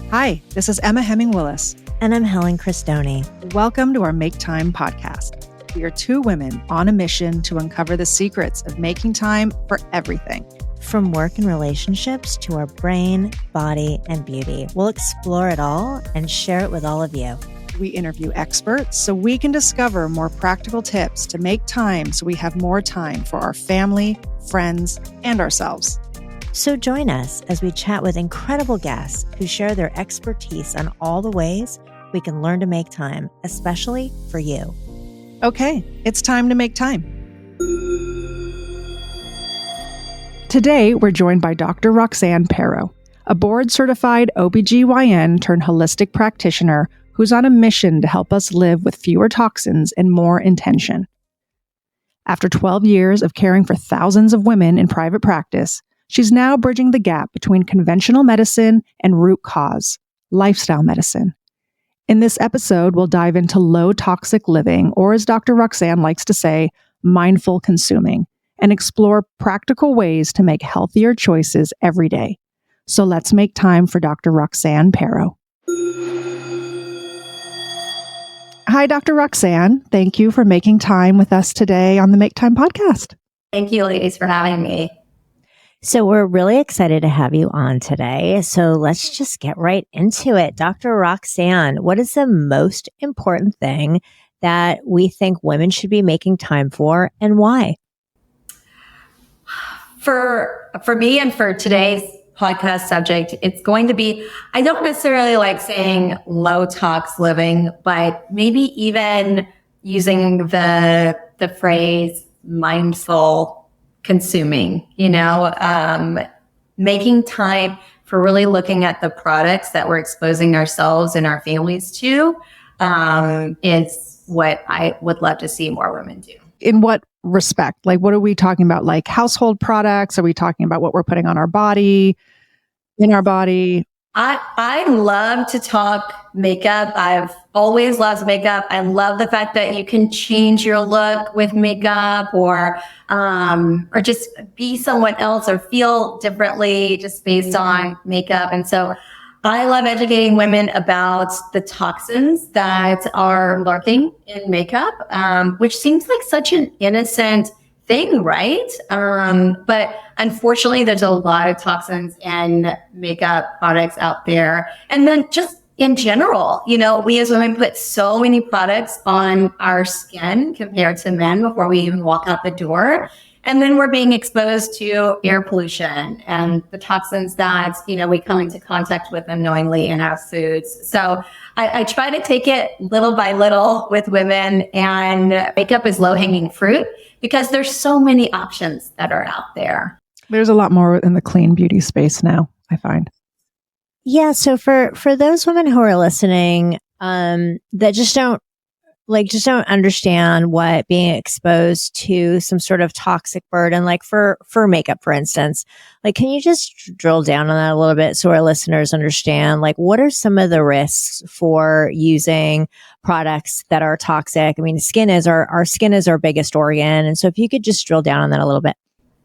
Hi, this is Emma Hemming-Willis. And I'm Helen Christoni. Welcome to our Make Time podcast. We are two women on a mission to uncover the secrets of making time for everything. From work and relationships to our brain, body, and beauty, we'll explore it all and share it with all of you. We interview experts so we can discover more practical tips to make time so we have more time for our family, friends, and ourselves. So join us as we chat with incredible guests who share their expertise on all the ways we can learn to make time, especially for you. Okay, it's time to make time. Today, we're joined by Dr. Roxanne Pero, a board-certified OB-GYN turned holistic practitioner who's on a mission to help us live with fewer toxins and more intention. After 12 years of caring for thousands of women in private practice, she's now bridging the gap between conventional medicine and root cause, lifestyle medicine. In this episode, we'll dive into low-toxic living, or as Dr. Roxanne likes to say, mindful consuming, and explore practical ways to make healthier choices every day. So let's make time for Dr. Roxanne Pero. Hi, Dr. Roxanne. Thank you for making time with us today on the Make Time podcast. Thank you, ladies, for having me. So we're really excited to have you on today. So let's just get right into it. Dr. Roxanne, what is the most important thing that we think women should be making time for, and why? For me and for today's podcast subject, it's going to be, I don't necessarily like saying low-tox living, but maybe even using the phrase mindful consuming, making time for really looking at the products that we're exposing ourselves and our families to is what I would love to see more women do. In what respect? Like, what are we talking about? Like household products? Are we talking about what we're putting on our body, in our body? I love to talk makeup. I've always loved makeup. I love the fact that you can change your look with makeup or just be someone else or feel differently just based on makeup. And so I love educating women about the toxins that are lurking in makeup, which seems like such an innocent thing, right? But unfortunately, there's a lot of toxins in makeup products out there. And then just in general, we as women put so many products on our skin compared to men before we even walk out the door. And then we're being exposed to air pollution and the toxins that, we come into contact with unknowingly in our foods. So I try to take it little by little with women, and makeup is low-hanging fruit because there's so many options that are out there. There's a lot more in the clean beauty space now, I find. Yeah. So for those women who are listening, that just don't understand what being exposed to some sort of toxic burden, like for makeup, for instance, like, can you just drill down on that a little bit so our listeners understand, like, what are some of the risks for using products that are toxic? I mean, our skin is our biggest organ. And so if you could just drill down on that a little bit.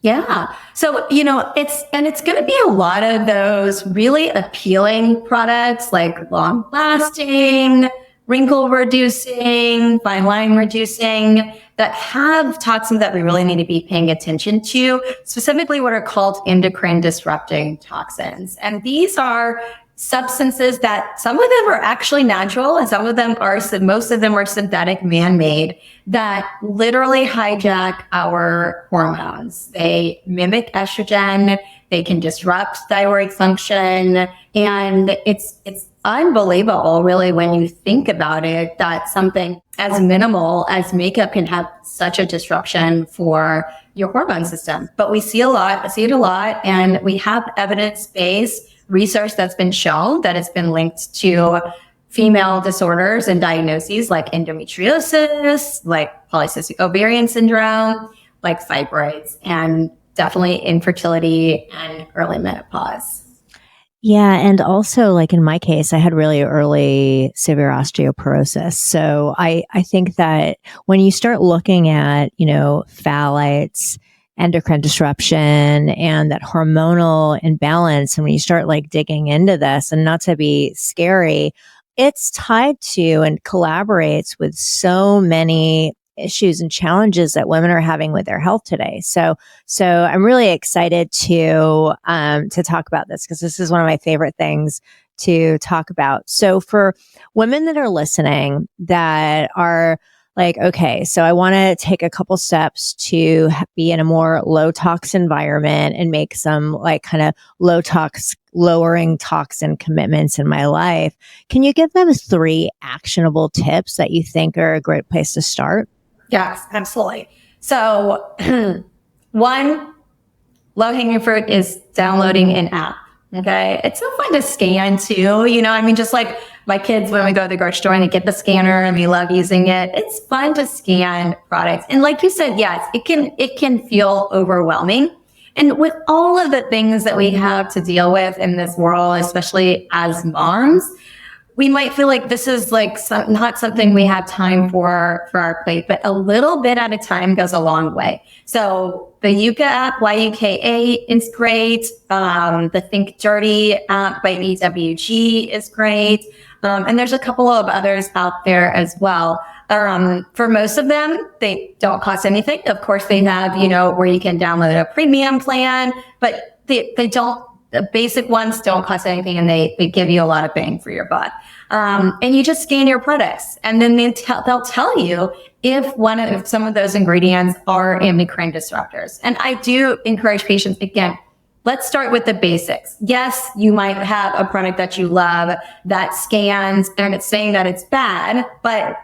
Yeah. So, it's going to be a lot of those really appealing products, like long lasting, wrinkle reducing, fine line reducing, that have toxins that we really need to be paying attention to, specifically what are called endocrine disrupting toxins. And these are substances that some of them are actually natural and most of them are synthetic, man-made, that literally hijack our hormones. They mimic estrogen. They can disrupt thyroid function. And it's unbelievable, really, when you think about it, that something as minimal as makeup can have such a disruption for your hormone system. But we see it a lot, and we have evidence-based research that's been shown that it's been linked to female disorders and diagnoses like endometriosis, like polycystic ovarian syndrome, like fibroids, and definitely infertility and early menopause. Yeah. And also, like in my case, I had really early severe osteoporosis. So I think that when you start looking at, phthalates endocrine disruption and that hormonal imbalance. And when you start like digging into this, and not to be scary, it's tied to and collaborates with so many issues and challenges that women are having with their health today. So I'm really excited to talk about this, because this is one of my favorite things to talk about. So for women that are listening that are like, okay, so I want to take a couple steps to be in a more low tox environment and make some like kind of low tox, lowering toxin commitments in my life. Can you give them 3 actionable tips that you think are a great place to start? Yes, absolutely. So one, low-hanging fruit is downloading an app. Okay. It's so fun to scan too. Just like my kids, when we go to the grocery store and they get the scanner and we love using it, it's fun to scan products. And like you said, yes, it can feel overwhelming. And with all of the things that we have to deal with in this world, especially as moms, we might feel like this is like not something we have time for our plate, but a little bit at a time goes a long way. So the Yuka app, YUKA, is great. The Think Dirty app by EWG is great. And there's a couple of others out there as well. For most of them, they don't cost anything. Of course, they have, where you can download a premium plan, but they don't. The basic ones don't cost anything, and they give you a lot of bang for your buck. And you just scan your products, and then they'll tell you if some of those ingredients are endocrine disruptors. And I do encourage patients, again, let's start with the basics. Yes, you might have a product that you love that scans and it's saying that it's bad, but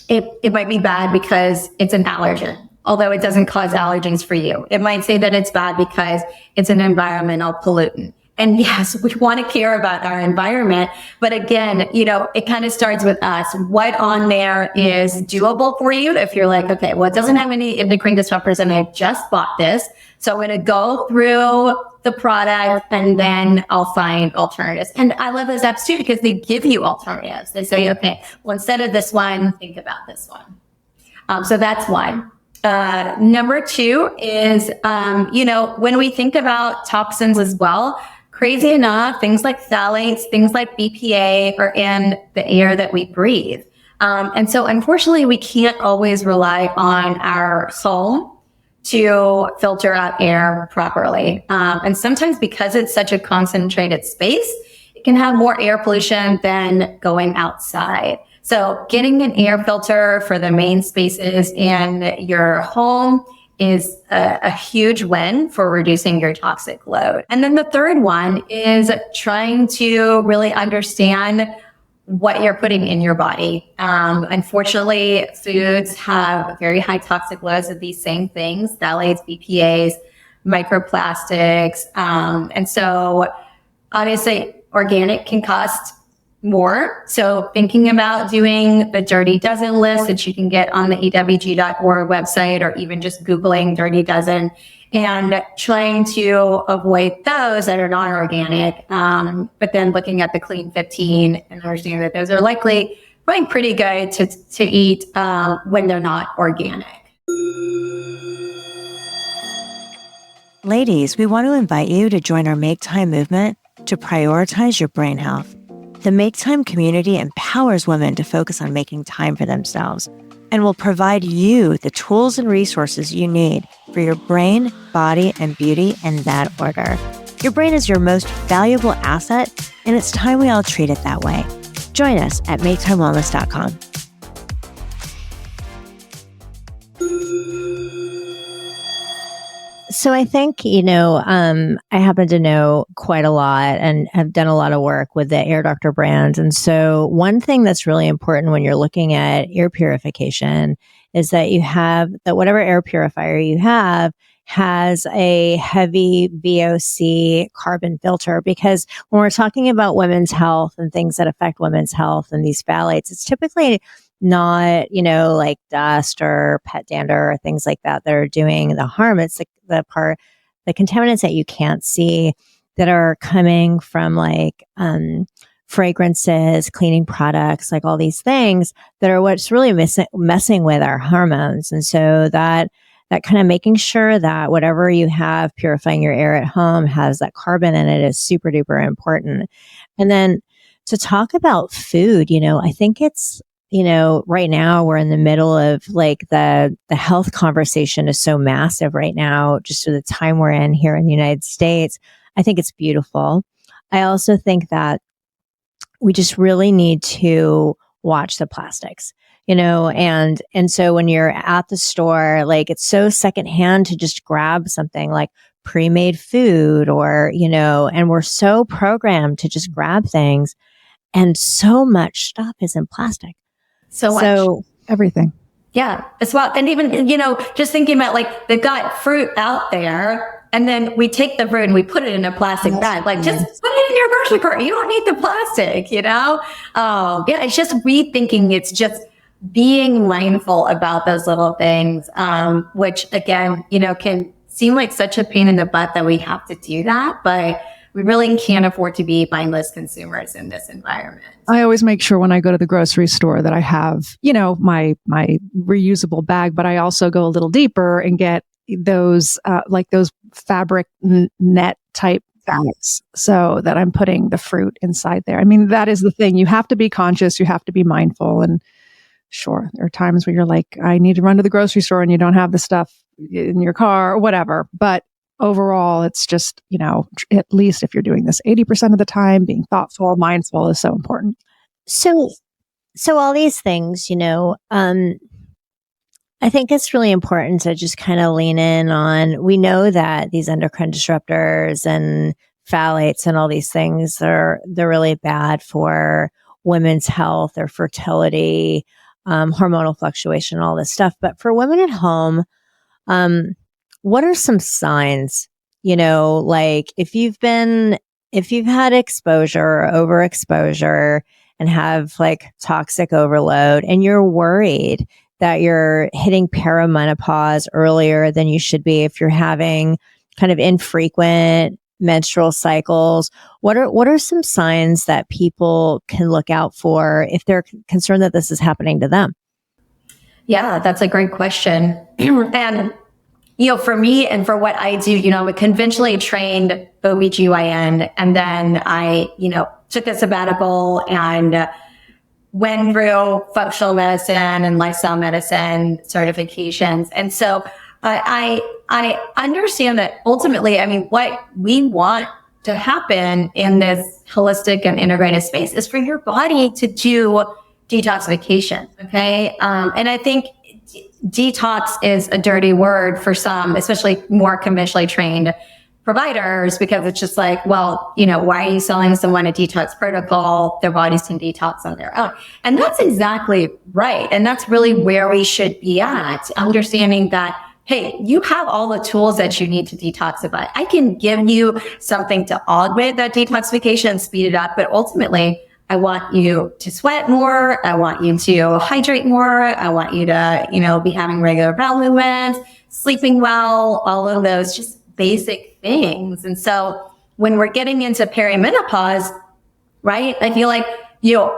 it might be bad because it's an allergen, although it doesn't cause allergens for you. It might say that it's bad because it's an environmental pollutant. And yes, we want to care about our environment. But again, it kind of starts with us. What on there is doable for you? If you're like, okay, well, it doesn't have any endocrine disruptors and I just bought this. So I'm going to go through the product and then I'll find alternatives. And I love those apps too, because they give you alternatives. They say, okay, well, instead of this one, think about this one. So that's one. Number 2 is, when we think about toxins as well, crazy enough, things like phthalates, things like BPA are in the air that we breathe. And so unfortunately, we can't always rely on our home to filter out air properly. And sometimes because it's such a concentrated space, it can have more air pollution than going outside. So getting an air filter for the main spaces in your home is a huge win for reducing your toxic load. And then the third one is trying to really understand what you're putting in your body. Unfortunately, foods have very high toxic loads of these same things, phthalates, BPAs, microplastics. And so obviously organic can cost more. So thinking about doing the Dirty Dozen list that you can get on the ewg.org website, or even just Googling Dirty Dozen, and trying to avoid those that are non-organic. But then looking at the Clean 15 and understanding that those are likely probably pretty good to eat when they're not organic. Ladies, we want to invite you to join our Make Time movement to prioritize your brain health. The Make Time community empowers women to focus on making time for themselves and will provide you the tools and resources you need for your brain, body, and beauty in that order. Your brain is your most valuable asset, and it's time we all treat it that way. Join us at maketimewellness.com. So I think, I happen to know quite a lot and have done a lot of work with the Air Doctor brands. And so one thing that's really important when you're looking at air purification is that that whatever air purifier you have has a heavy VOC carbon filter, because when we're talking about women's health and things that affect women's health and these phthalates, it's typically not, like dust or pet dander or things like that are doing the harm. It's the contaminants that you can't see that are coming from like fragrances, cleaning products, like all these things that are what's really messing with our hormones. And so that that kind of making sure that whatever you have purifying your air at home has that carbon in it is super duper important. And then to talk about food, I think it's, right now we're in the middle of like the health conversation is so massive right now, just for the time we're in here in the United States. I think it's beautiful. I also think that we just really need to watch the plastics, and so when you're at the store, like it's so secondhand to just grab something like pre-made food or, and we're so programmed to just grab things, and so much stuff is in plastic. So everything. Yeah, as well. And even, just thinking about like they've got fruit out there and then we take the fruit and we put it in a plastic bag. Like just put it in your grocery cart. You don't need the plastic, Yeah, it's just rethinking. It's just being mindful about those little things, which again, can seem like such a pain in the butt that we have to do that. But we really can't afford to be mindless consumers in this environment. I always make sure when I go to the grocery store that I have, my reusable bag, but I also go a little deeper and get those, like those fabric net type bags so that I'm putting the fruit inside there. I mean, that is the thing. You have to be conscious. You have to be mindful. And sure, there are times where you're like, I need to run to the grocery store and you don't have the stuff in your car or whatever. But overall, it's just, at least if you're doing this 80% of the time, being thoughtful, mindful is so important. So all these things, I think it's really important to just kind of lean in on, we know that these endocrine disruptors and phthalates and all these things they're really bad for women's health, their fertility, hormonal fluctuation, all this stuff. But for women at home, what are some signs, like if you've had exposure or overexposure and have like toxic overload and you're worried that you're hitting perimenopause earlier than you should be, if you're having kind of infrequent menstrual cycles, what are some signs that people can look out for if they're concerned that this is happening to them? Yeah, that's a great question. And for me and for what I do, I'm a conventionally trained OB-GYN. And then I, took a sabbatical and went through functional medicine and lifestyle medicine certifications. And so I understand that ultimately, what we want to happen in this holistic and integrated space is for your body to do detoxification. Okay. And I think detox is a dirty word for some, especially more conventionally trained providers, because it's just like, well, why are you selling someone a detox protocol? Their bodies can detox on their own. And that's exactly right. And that's really where we should be at, understanding that, hey, you have all the tools that you need to detoxify. I can give you something to augment that detoxification and speed it up. But ultimately, I want you to sweat more. I want you to hydrate more. I want you to, be having regular bowel movements, sleeping well, all of those just basic things. And so when we're getting into perimenopause, right, I feel like,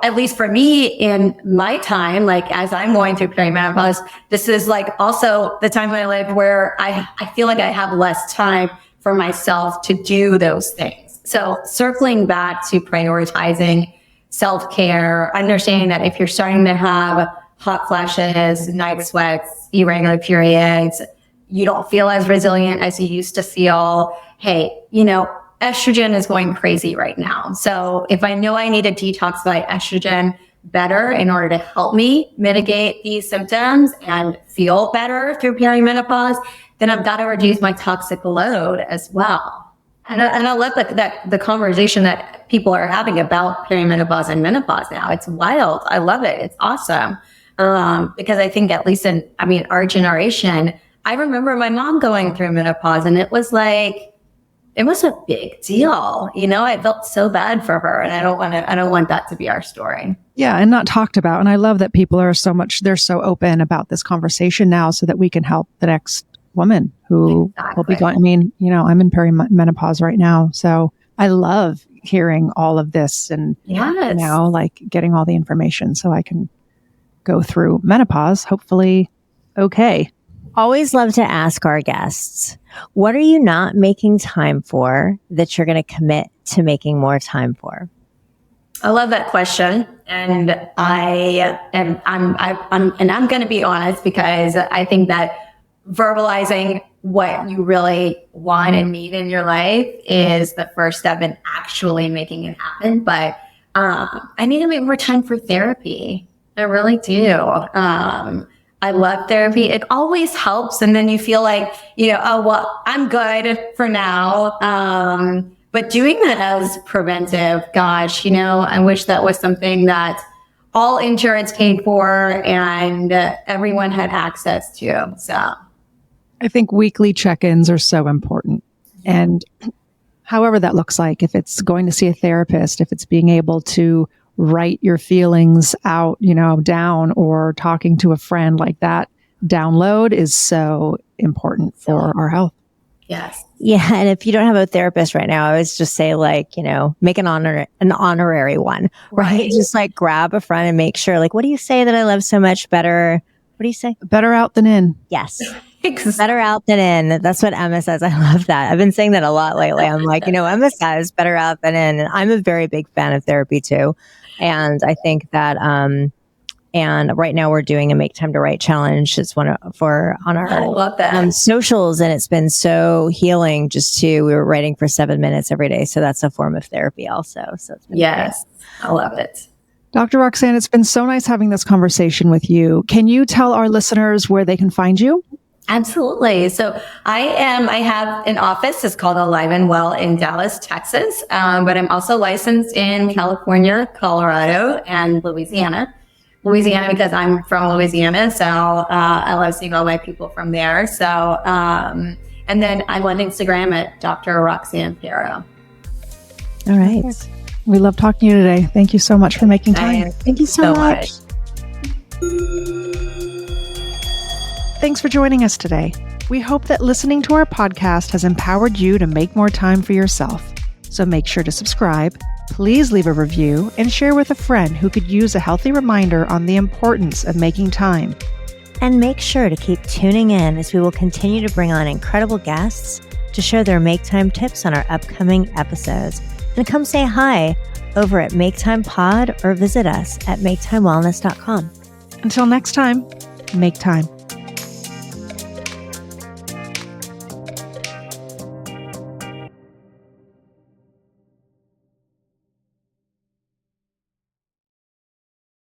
at least for me in my time, like as I'm going through perimenopause, this is like also the time in my life where I feel like I have less time for myself to do those things. So circling back to prioritizing self-care, understanding that if you're starting to have hot flashes, night sweats, irregular periods, you don't feel as resilient as you used to feel. Hey, estrogen is going crazy right now. So if I know I need to detoxify estrogen better in order to help me mitigate these symptoms and feel better through perimenopause, then I've got to reduce my toxic load as well. And I love that the conversation that people are having about perimenopause and menopause now. It's wild. I love it. It's awesome. Because I think at least in our generation, I remember my mom going through menopause and it was a big deal. I felt so bad for her and I don't want that to be our story. Yeah. And not talked about. And I love that people are they're so open about this conversation now so that we can help the next woman who will be going. I'm in perimenopause right now. So I love hearing all of this and, getting all the information so I can go through menopause, hopefully okay. always love to ask our guests, what are you not making time for that you're going to commit to making more time for? I love that question. And I'm going to be honest, because I think that verbalizing what you really want and need in your life is the first step in actually making it happen. But I need to make more time for therapy. I really do. I love therapy. It always helps. And then you feel like, oh, well, I'm good for now. But doing that as preventive, gosh, I wish that was something that all insurance paid for and everyone had access to. So I think weekly check-ins are so important. And however that looks like, if it's going to see a therapist, if it's being able to write your feelings out, down, or talking to a friend, like that download is so important for our health. Yes. Yeah. And if you don't have a therapist right now, I always just say make an honorary one, right? Just grab a friend and make sure, what do you say that I love so much? Better. What do you say? Better out than in. Yes. Better out than in. That's what Emma says. I love that. I've been saying that a lot lately. I'm like, Emma says better out than in. And I'm a very big fan of therapy too. And I think that, and right now we're doing a Make Time to Write challenge. It's on our I love that. Socials. And it's been so healing we were writing for 7 minutes every day. So that's a form of therapy also. So it's been great. I love it. Dr. Roxanne, it's been so nice having this conversation with you. Can you tell our listeners where they can find you? Absolutely. So I have an office. It's called Alive and Well in Dallas, Texas. But I'm also licensed in California, Colorado, and Louisiana because I'm from Louisiana. So, I love seeing all my people from there. So, and then I'm on Instagram at Dr. Roxanne Pero. All right. Perfect. We love talking to you today. Thank you so much for making time. Thank you so much. Thanks for joining us today. We hope that listening to our podcast has empowered you to make more time for yourself. So make sure to subscribe, please leave a review, and share with a friend who could use a healthy reminder on the importance of making time. And make sure to keep tuning in as we will continue to bring on incredible guests to share their Make Time tips on our upcoming episodes. And come say hi over at Make Time Pod or visit us at maketimewellness.com. Until next time, make time.